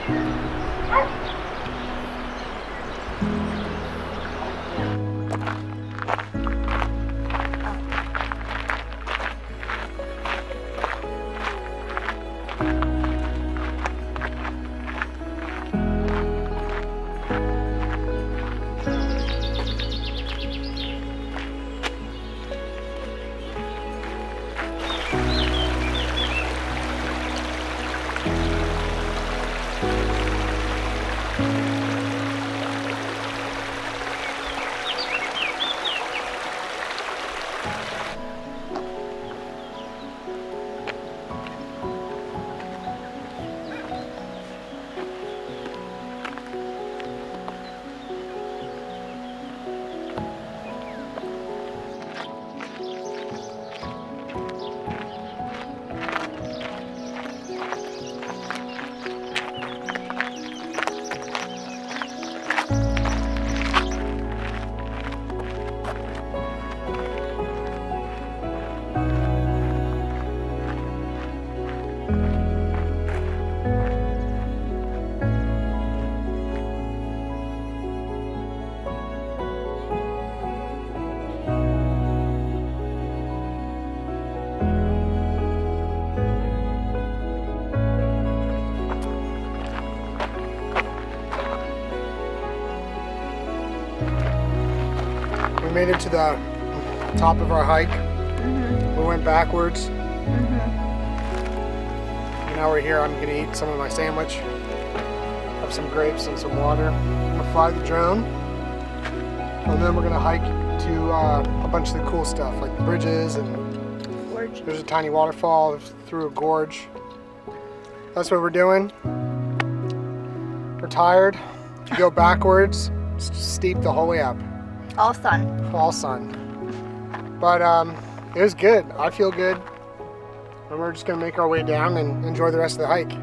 We made it to the top of our hike. We went backwards. And now we're here. I'm gonna eat some of my sandwich. Have some grapes and some water. I'm gonna fly the drone. And then we're gonna hike to a bunch of the cool stuff, like the bridges, and there's a tiny waterfall through a gorge. That's what we're doing. We're tired. If you go backwards, it's steep the whole way up. All sun. All sun. But it was good. I feel good. And we're just gonna make our way down and enjoy the rest of the hike.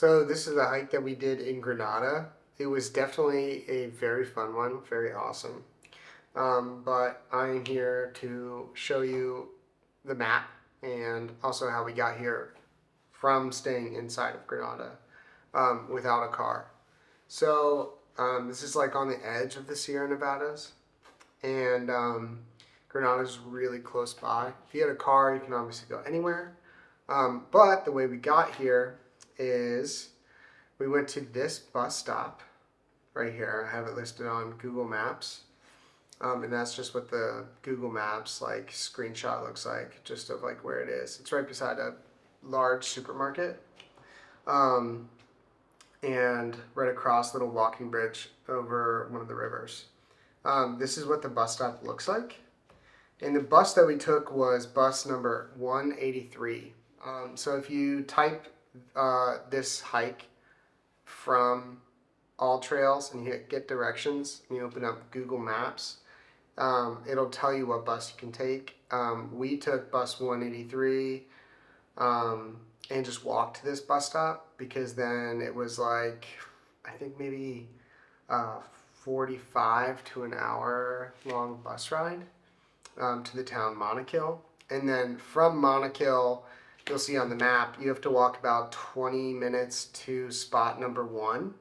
So this is a hike that we did in Granada. It was definitely a very fun one, very awesome. but I'm here to show you the map and also how we got here from staying inside of Granada without a car. So this is like on the edge of the Sierra Nevadas, and Granada's really close by. If you had a car, you can obviously go anywhere. But the way we got here is we went to this bus stop right here. I have it listed on Google Maps. And that's just what the Google Maps like screenshot looks like, just of like where it is. It's right beside a large supermarket. And right across a little walking bridge over one of the rivers. This is what the bus stop looks like. And the bus that we took was bus number 183. So if you type this hike from All Trails and you hit Get Directions and you open up Google Maps, it'll tell you what bus you can take. We took bus 183 and just walked to this bus stop because then it was like, I think maybe 45 to an hour long bus ride to the town Monachil. And then from Monachil, you'll see on the map, you have to walk about 20 minutes to spot number 1.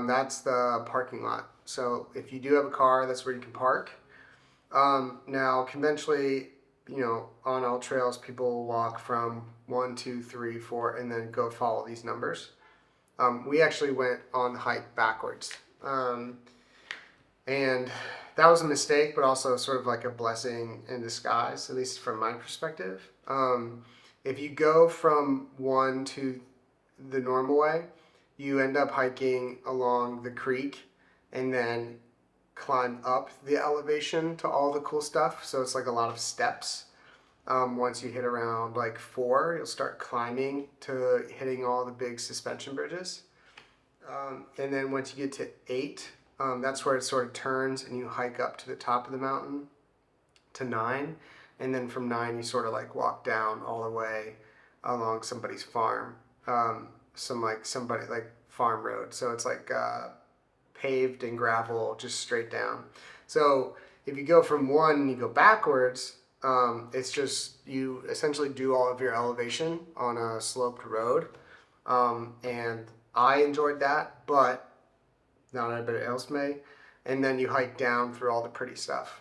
That's the parking lot. So if you do have a car, that's where you can park. Now, conventionally, on all trails, people walk from 1, 2, 3, 4, and then go follow these numbers. We actually went on the hike backwards. And that was a mistake, but also sort of like a blessing in disguise, at least from my perspective. If you go from 1 to the normal way, you end up hiking along the creek and then climb up the elevation to all the cool stuff. So it's like a lot of steps. Once you hit around like 4, you'll start climbing to hitting all the big suspension bridges. And then once you get to 8, that's where it sort of turns and you hike up to the top of the mountain to 9. And then from 9, you sort of like walk down all the way along somebody's farm. Somebody like farm road. So it's like paved and gravel, just straight down. So if you go from 1 and you go backwards, it's just you essentially do all of your elevation on a sloped road. And I enjoyed that, but not everybody else may. And then you hike down through all the pretty stuff.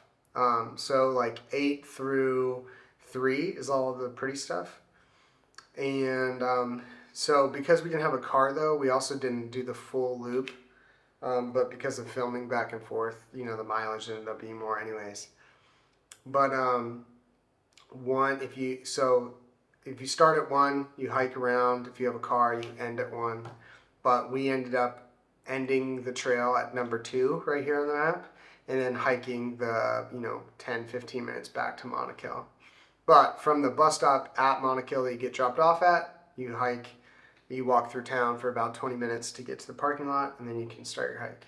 So like 8 through 3 is all of the pretty stuff. And so because we didn't have a car though, we also didn't do the full loop. But because of filming back and forth, the mileage ended up being more anyways. But if you start at 1, you hike around. If you have a car, you end at 1. But we ended up ending the trail at number 2 right here on the map, and then hiking the 10-15 minutes back to Monachil. But from the bus stop at Monachil that you get dropped off at, you walk through town for about 20 minutes to get to the parking lot, and then you can start your hike.